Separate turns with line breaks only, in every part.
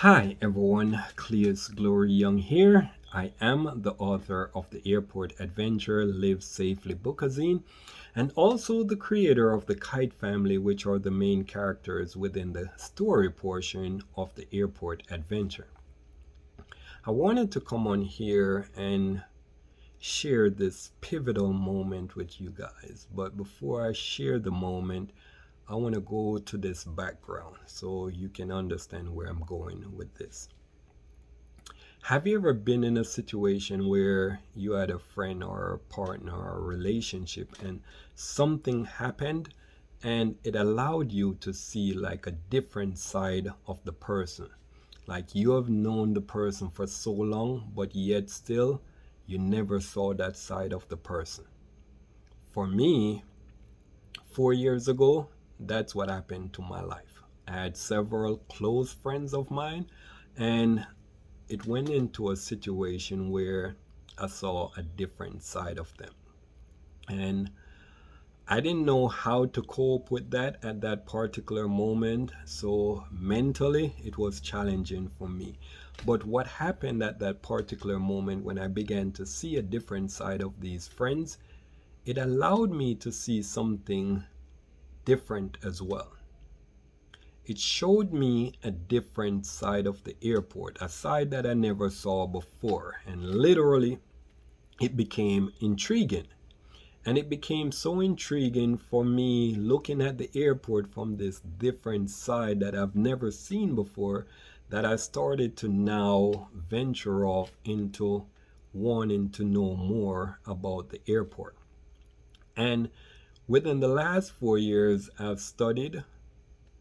Hi everyone, Cleus Glory Young here. I am the author of the Airport Adventure Live Safely bookazine and also the creator of the Kite family, which are the main characters within the story portion of the Airport Adventure. I wanted to come on here and share this pivotal moment with you guys, but before I share the moment, I want to go to this background so you can understand where I'm going with this. Have you ever been in a situation where you had a friend or a partner or a relationship and something happened and it allowed you to see like a different side of the person? Like you have known the person for so long, but yet still you never saw that side of the person. For me, 4 years ago, that's what happened to my life. I had several close friends of mine, and it went into a situation where I saw a different side of them. And I didn't know how to cope with that at that particular moment. So mentally, it was challenging for me. But what happened at that particular moment when I began to see a different side of these friends, it allowed me to see something different as well. It showed me a different side of the airport, a side that I never saw before. And literally, it became intriguing. And it became so intriguing for me looking at the airport from this different side that I've never seen before that I started to now venture off into wanting to know more about the airport. And within the last 4 years, I've studied,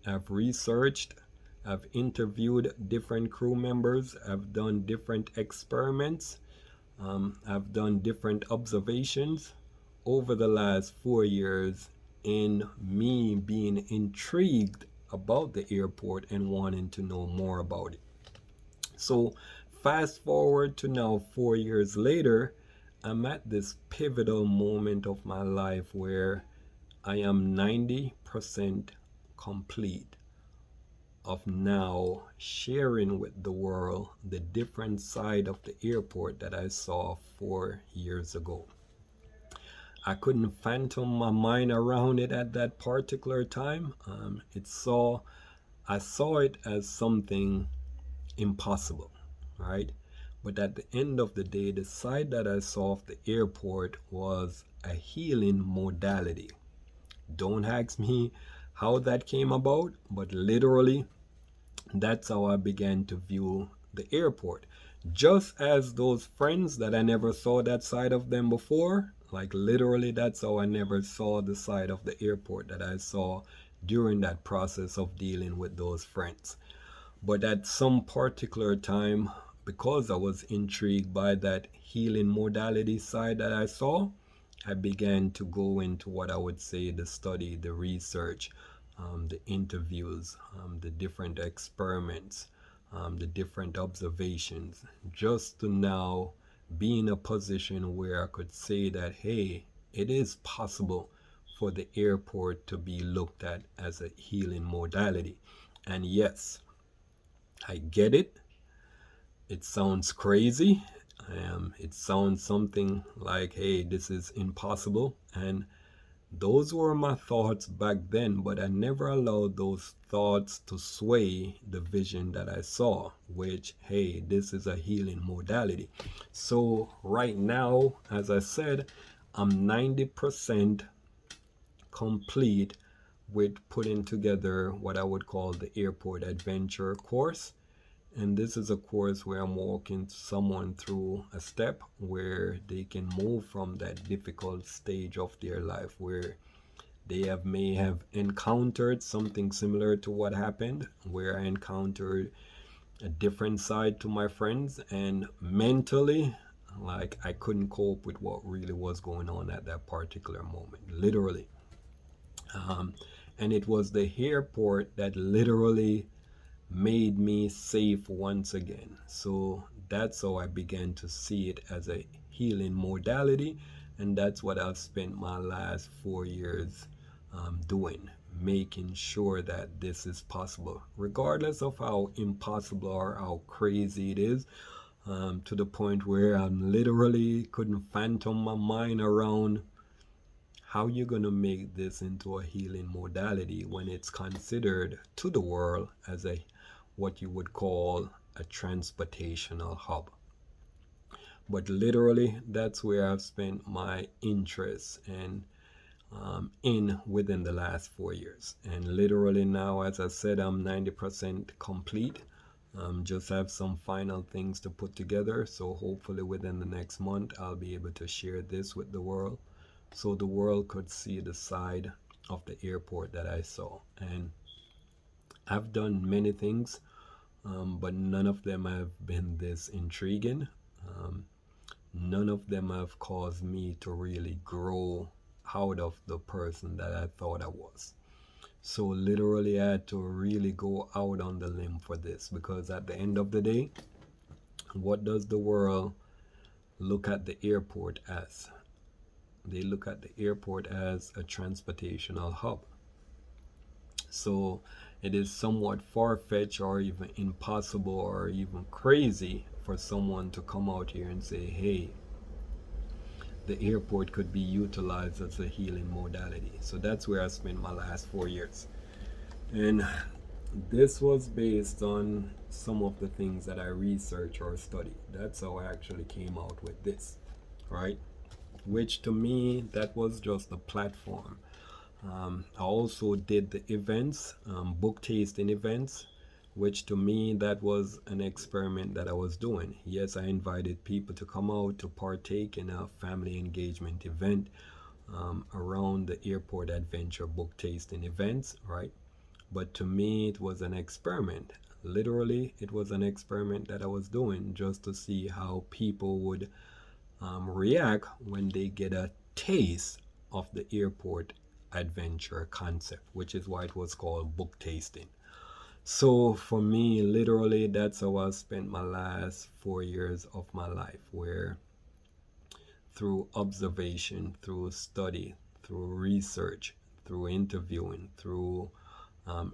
I've researched, I've interviewed different crew members, I've done different experiments, I've done different observations over the last 4 years in me being intrigued about the airport and wanting to know more about it. So, fast forward to now, 4 years later, I'm at this pivotal moment of my life where I am 90% complete of now sharing with the world the different side of the airport that I saw 4 years ago. I couldn't phantom my mind around it at that particular time. I saw it as something impossible, right? But at the end of the day, the side that I saw of the airport was a healing modality. Don't ask me how that came about, but literally, that's how I began to view the airport. Just as those friends that I never saw that side of them before, like literally, that's how I never saw the side of the airport that I saw during that process of dealing with those friends. But at some particular time, because I was intrigued by that healing modality side that I saw, I began to go into what I would say the study, the research, the interviews, the different experiments, the different observations, just to now be in a position where I could say that, hey, it is possible for the airport to be looked at as a healing modality. And yes, I get it. It sounds crazy. It sounds something like, hey, this is impossible. And those were my thoughts back then, but I never allowed those thoughts to sway the vision that I saw, which, hey, this is a healing modality. So, right now, as I said, I'm 90% complete with putting together what I would call the Airport Adventure course. And this is a course where I'm walking someone through a step where they can move from that difficult stage of their life where may have encountered something similar to what happened, where I encountered a different side to my friends, and mentally, like I couldn't cope with what really was going on at that particular moment, literally. Um, and it was the airport that literally made me safe once again. So that's how I began to see it as a healing modality, and that's what I've spent my last 4 years doing, making sure that this is possible, regardless of how impossible or how crazy it is, to the point where I'm literally couldn't phantom my mind around how you're going to make this into a healing modality when it's considered to the world as a what you would call a transportational hub. But literally, that's where I've spent my interest and in within the last 4 years. And literally now, as I said, I'm 90% complete. Just have some final things to put together. So hopefully within the next month, I'll be able to share this with the world, so the world could see the side of the airport that I saw. And I've done many things, but none of them have been this intriguing. None of them have caused me to really grow out of the person that I thought I was. So literally, I had to really go out on the limb for this, because at the end of the day, what does the world look at the airport as? They look at the airport as a transportational hub. So it is somewhat far-fetched or even impossible or even crazy for someone to come out here and say, hey, the airport could be utilized as a healing modality. So that's where I spent my last 4 years. And this was based on some of the things that I researched or studied. That's how I actually came out with this, right? Which to me, that was just a platform. I also did the events, book tasting events, which to me, that was an experiment that I was doing. Yes, I invited people to come out to partake in a family engagement event around the airport adventure book tasting events, right? But to me, it was an experiment. Literally, it was an experiment that I was doing just to see how people would react when they get a taste of the airport adventure concept, which is why it was called book tasting. So for me, literally, that's how I spent my last 4 years of my life, where through observation, through study, through research, through interviewing, through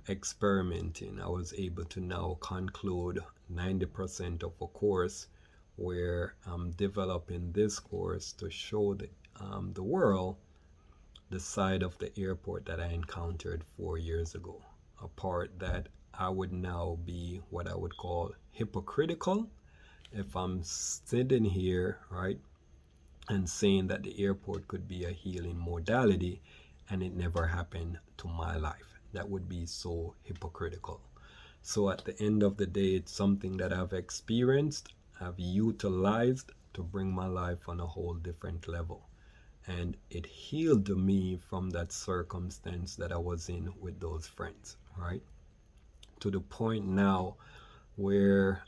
experimenting, I was able to now conclude 90% of a course, where I'm developing this course to show the world the side of the airport that I encountered 4 years ago. A part that I would now be what I would call hypocritical if I'm sitting here, right, and saying that the airport could be a healing modality and it never happened to my life. That would be so hypocritical. So at the end of the day, it's something that I've experienced, I've utilized to bring my life on a whole different level. And it healed me from that circumstance that I was in with those friends, right? To the point now where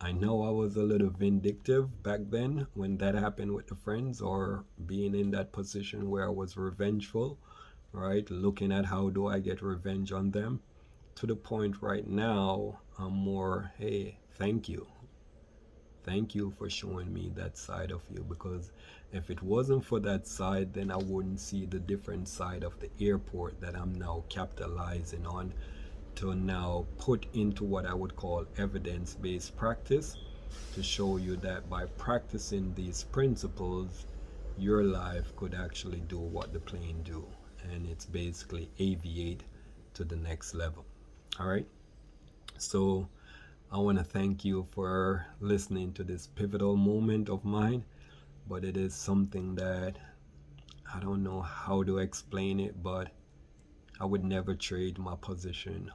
I know I was a little vindictive back then when that happened with the friends, or being in that position where I was revengeful, right? Looking at how do I get revenge on them. To the point right now, I'm more, hey, thank you. Thank you for showing me that side of you, because if it wasn't for that side, then I wouldn't see the different side of the airport that I'm now capitalizing on to now put into what I would call evidence-based practice, to show you that by practicing these principles, your life could actually do what the plane do, and it's basically aviate to the next level. All right, so I want to thank you for listening to this pivotal moment of mine, but it is something that I don't know how to explain it, but I would never trade my position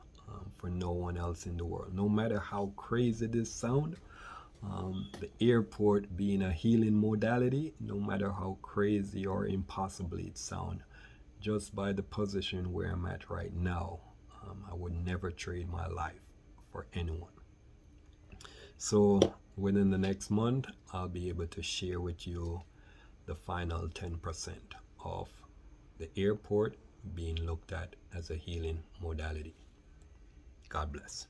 for no one else in the world. No matter how crazy this sound, the airport being a healing modality, no matter how crazy or impossible it sound, just by the position where I'm at right now, I would never trade my life for anyone. So within the next month, I'll be able to share with you the final 10% of the airport being looked at as a healing modality. God bless.